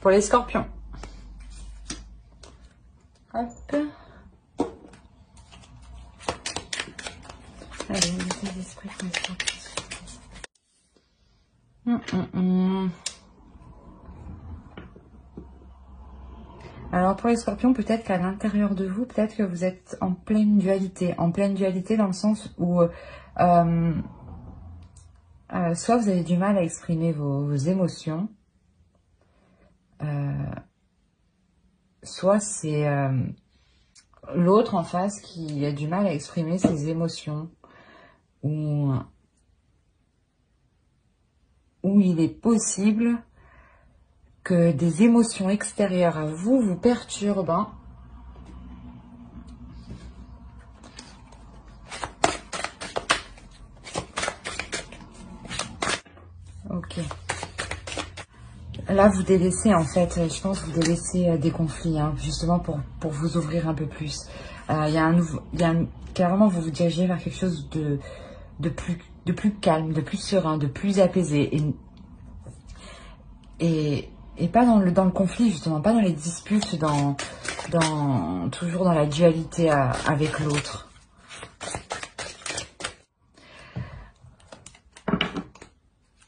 pour les scorpions. Hop. Allez, les esprits pour les scorpions. Alors pour les scorpions, peut-être qu'à l'intérieur de vous, peut-être que vous êtes en pleine dualité dans le sens où soit vous avez du mal à exprimer vos émotions, soit c'est l'autre en face qui a du mal à exprimer ses émotions, ou il est possible que des émotions extérieures à vous vous perturbent. Hein. Ok. Là, vous délaissez, en fait, je pense que vous délaissez des conflits, hein, justement pour vous ouvrir un peu plus. Carrément, vous vous dirigez vers quelque chose de plus calme, de plus serein, de plus apaisé. Et pas dans le conflit, justement, pas dans les disputes, toujours dans la dualité avec l'autre.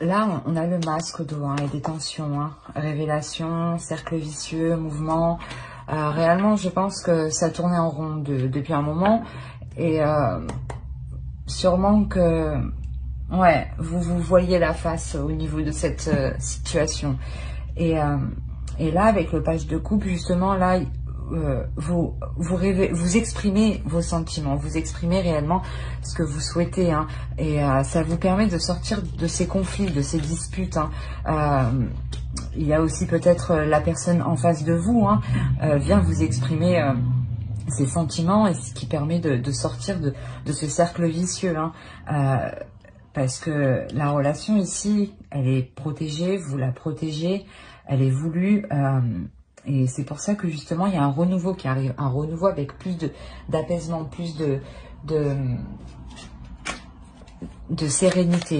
Là, on a le masque au dos, hein, et des tensions, hein, révélation, cercle vicieux, mouvement. Réellement, je pense que ça tournait en rond depuis un moment. Et sûrement que, ouais, vous voyez la face au niveau de cette situation. Et là, avec le page de coupe, justement, là, vous exprimez vos sentiments, vous exprimez réellement ce que vous souhaitez, hein, et ça vous permet de sortir de ces conflits, de ces disputes. Hein. Il y a aussi peut-être la personne en face de vous, hein, vient vous exprimer ses sentiments, et ce qui permet de sortir de ce cercle vicieux. Hein. Parce que la relation ici, elle est protégée, vous la protégez, elle est voulue, et c'est pour ça que justement il y a un renouveau qui arrive, un renouveau avec plus d'apaisement, plus de sérénité,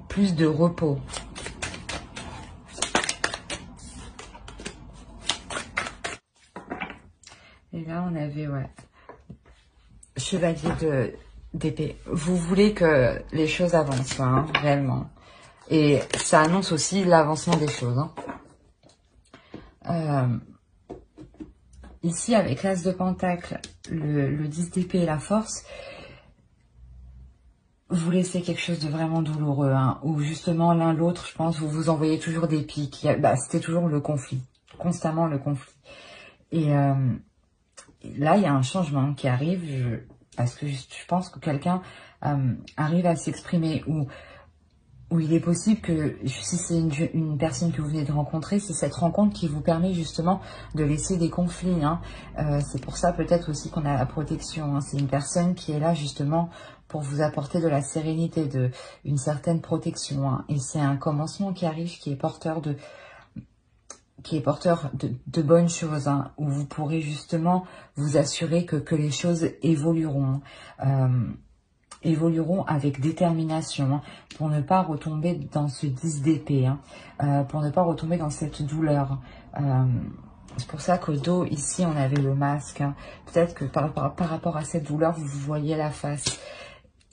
plus de repos. Et là on avait, ouais, chevalier d'épée. Vous voulez que les choses avancent, hein, réellement. Et ça annonce aussi l'avancement des choses. Hein. Ici, avec l'As de Pentacle, le 10 d'épée et la force, vous laissez quelque chose de vraiment douloureux. Hein, où justement, l'un l'autre, je pense, vous vous envoyez toujours des pics. C'était toujours le conflit. Constamment le conflit. Et là, il y a un changement qui arrive. Parce que je pense que quelqu'un arrive à s'exprimer, où il est possible que, si c'est une personne que vous venez de rencontrer, c'est cette rencontre qui vous permet justement de laisser des conflits. Hein. C'est pour ça peut-être aussi qu'on a la protection. Hein. C'est une personne qui est là justement pour vous apporter de la sérénité, une certaine protection. Hein. Et c'est un commencement qui arrive, qui est porteur de bonnes choses, hein, où vous pourrez justement vous assurer que les choses évolueront, évolueront avec détermination, hein, pour ne pas retomber dans ce 10 d'épée, hein, pour ne pas retomber dans cette douleur. C'est pour ça qu'au dos, ici, on avait le masque. Hein. Peut-être que par rapport à cette douleur, vous voyez la face.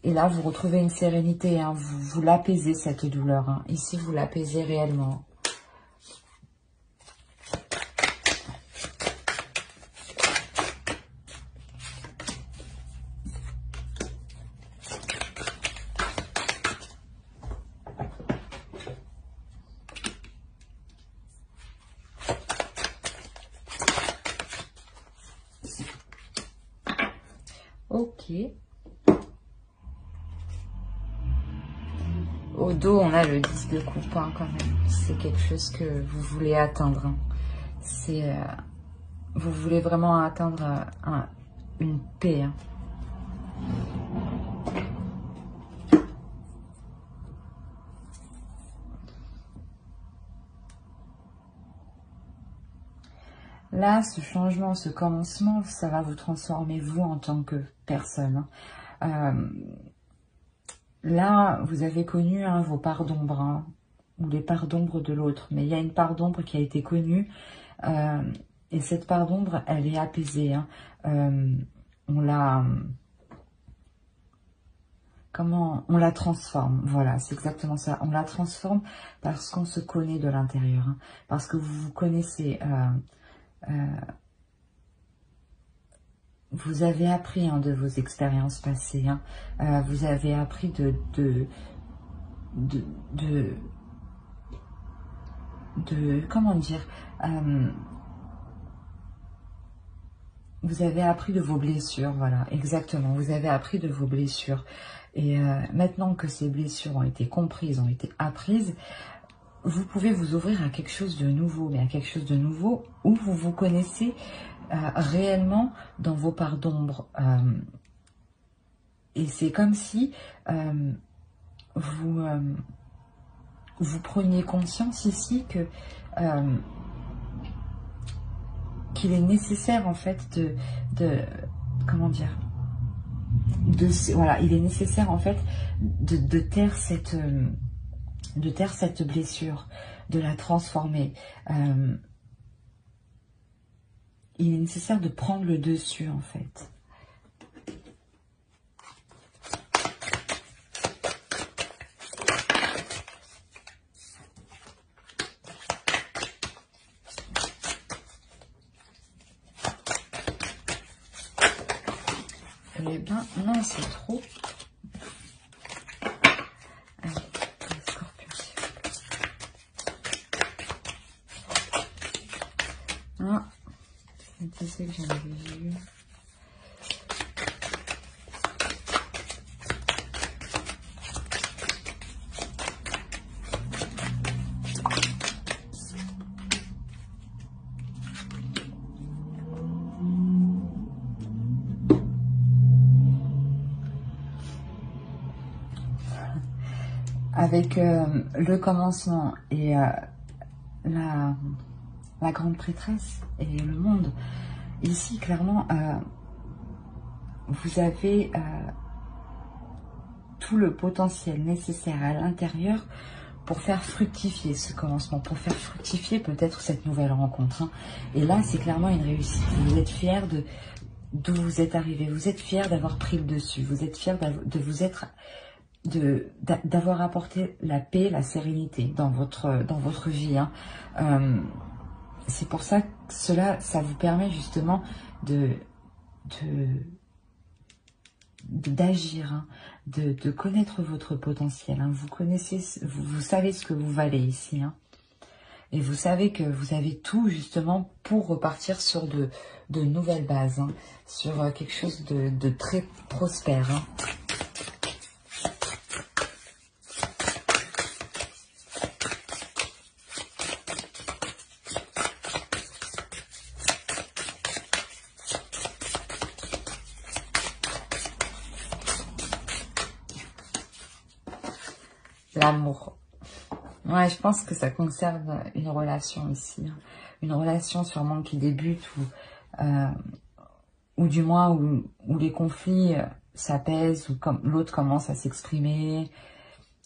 Et là, vous retrouvez une sérénité, hein, vous l'apaisez, cette douleur. Hein. Ici, vous l'apaisez réellement. Ok. Au dos, on a le 10 de coupe, hein, quand même. C'est quelque chose que vous voulez atteindre. Hein. C'est, vous voulez vraiment atteindre une paix. Hein. Là, ce changement, ce commencement, ça va vous transformer vous en tant que personne. Hein. Là, vous avez connu, hein, vos parts d'ombre. Hein. ou les parts d'ombre de l'autre. Mais il y a une part d'ombre qui a été connue. Et cette part d'ombre, elle est apaisée. Hein. On la... On la transforme. Voilà, c'est exactement ça. On la transforme parce qu'on se connaît de l'intérieur. Hein, parce que vous vous connaissez... vous avez appris hein, de vos expériences passées. Hein, vous avez appris comment dire, vous avez appris de vos blessures, voilà, exactement, vous avez appris de vos blessures, et maintenant que ces blessures ont été comprises, ont été apprises, vous pouvez vous ouvrir à quelque chose de nouveau, mais à quelque chose de nouveau où vous vous connaissez réellement dans vos parts d'ombre, et c'est comme si vous preniez conscience ici que qu'il est nécessaire en fait comment dire, voilà, il est nécessaire en fait de taire cette blessure, de la transformer. Il est nécessaire de prendre le dessus en fait. Eh bien, non, c'est trop. Allez, le scorpion. Ah, c'est ça que j'en avais vu. Avec le commencement et la grande prêtresse et le monde, ici clairement vous avez tout le potentiel nécessaire à l'intérieur pour faire fructifier ce commencement, pour faire fructifier peut-être cette nouvelle rencontre. Hein. Et là, c'est clairement une réussite. Vous êtes fiers d'où vous êtes arrivé, vous êtes fiers d'avoir pris le dessus, vous êtes fiers d'avoir apporté la paix, la sérénité dans votre vie. Hein. C'est pour ça que ça vous permet justement d'agir, hein, de connaître votre potentiel. Hein. Vous savez ce que vous valez ici. Hein. Et vous savez que vous avez tout justement pour repartir sur de nouvelles bases, hein, sur quelque chose de très prospère. Hein. L'amour. Ouais, je pense que ça concerne une relation ici. Hein. Une relation sûrement qui débute ou du moins où les conflits s'apaisent, ou comme l'autre commence à s'exprimer.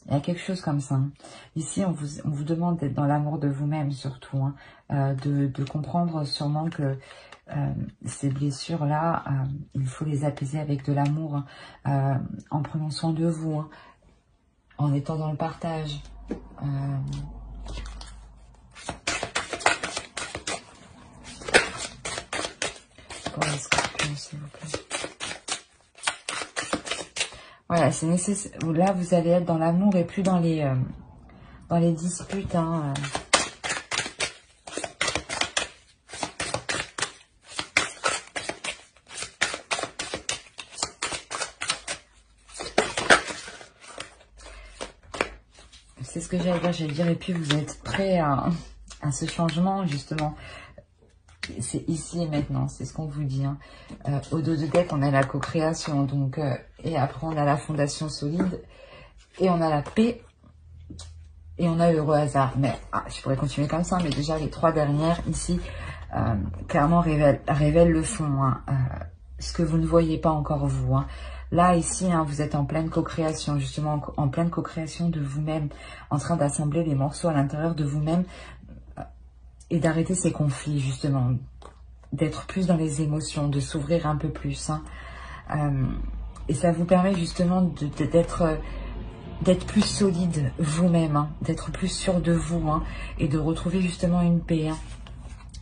Il y a quelque chose comme ça. Hein. Ici, on vous demande d'être dans l'amour de vous-même surtout. Hein. De comprendre sûrement que ces blessures-là, il faut les apaiser avec de l'amour, hein, en prenant soin de vous. Hein. En étant dans le partage. Pour les scorpions, s'il vous plaît. Voilà, c'est nécessaire. Là, vous allez être dans l'amour et plus dans les disputes. Hein. C'est ce que j'allais dire, et puis vous êtes prêts à ce changement, justement. C'est ici et maintenant, c'est ce qu'on vous dit. Hein. Au dos de deck, on a la co-création, donc, et après on a la fondation solide, et on a la paix, et on a l'heureux hasard. Mais je pourrais continuer comme ça, mais déjà les trois dernières, ici, clairement révèlent le fond, hein, ce que vous ne voyez pas encore vous. Hein. Là, ici, hein, vous êtes en pleine co-création, justement, en pleine co-création de vous-même, en train d'assembler les morceaux à l'intérieur de vous-même et d'arrêter ces conflits, justement, d'être plus dans les émotions, de s'ouvrir un peu plus. Hein. Et ça vous permet justement d'être plus solide vous-même, hein, d'être plus sûr de vous, hein, et de retrouver justement une paix. Hein.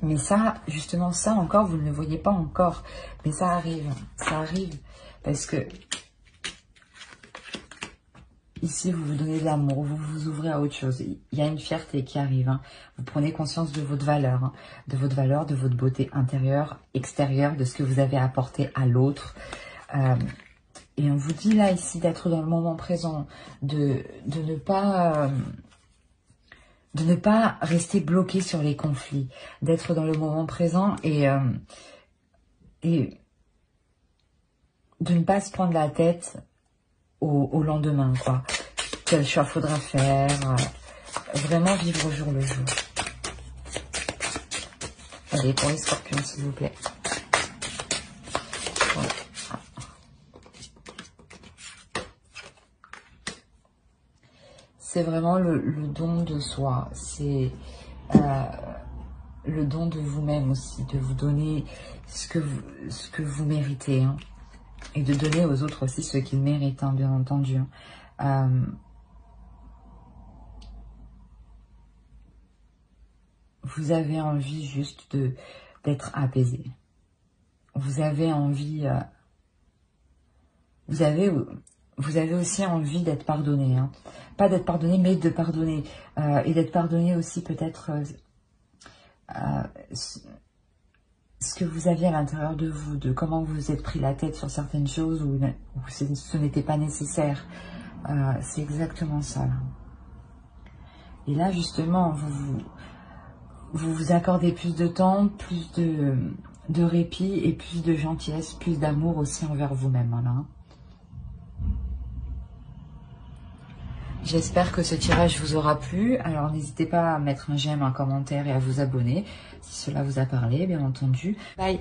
Mais ça, justement, ça encore, vous ne le voyez pas encore. Mais ça arrive parce que ici, vous vous donnez de l'amour, vous vous ouvrez à autre chose. Il y a une fierté qui arrive. Hein. Vous prenez conscience de votre valeur, hein, de votre beauté intérieure, extérieure, de ce que vous avez apporté à l'autre. Et on vous dit là, ici, d'être dans le moment présent, de ne pas rester bloqué sur les conflits, d'être dans le moment présent et de ne pas se prendre la tête au lendemain, quoi. Quel choix faudra faire, vraiment vivre au jour le jour. Allez, pour les scorpions, s'il vous plaît. Voilà. C'est vraiment le don de soi, c'est le don de vous-même aussi, de vous donner ce que vous méritez, hein, et de donner aux autres aussi ce qu'ils méritent, hein, bien entendu. Vous avez envie juste d'être apaisé. Vous avez envie, vous avez aussi envie d'être pardonné, hein. Pas d'être pardonné, mais de pardonner. Et d'être pardonné aussi peut-être ce que vous aviez à l'intérieur de vous, de comment vous vous êtes pris la tête sur certaines choses où ce n'était pas nécessaire. C'est exactement ça. Là. Et là, justement, vous vous accordez plus de temps, plus de répit et plus de gentillesse, plus d'amour aussi envers vous-même. Voilà. J'espère que ce tirage vous aura plu. Alors, n'hésitez pas à mettre un j'aime, un commentaire et à vous abonner si cela vous a parlé, bien entendu. Bye!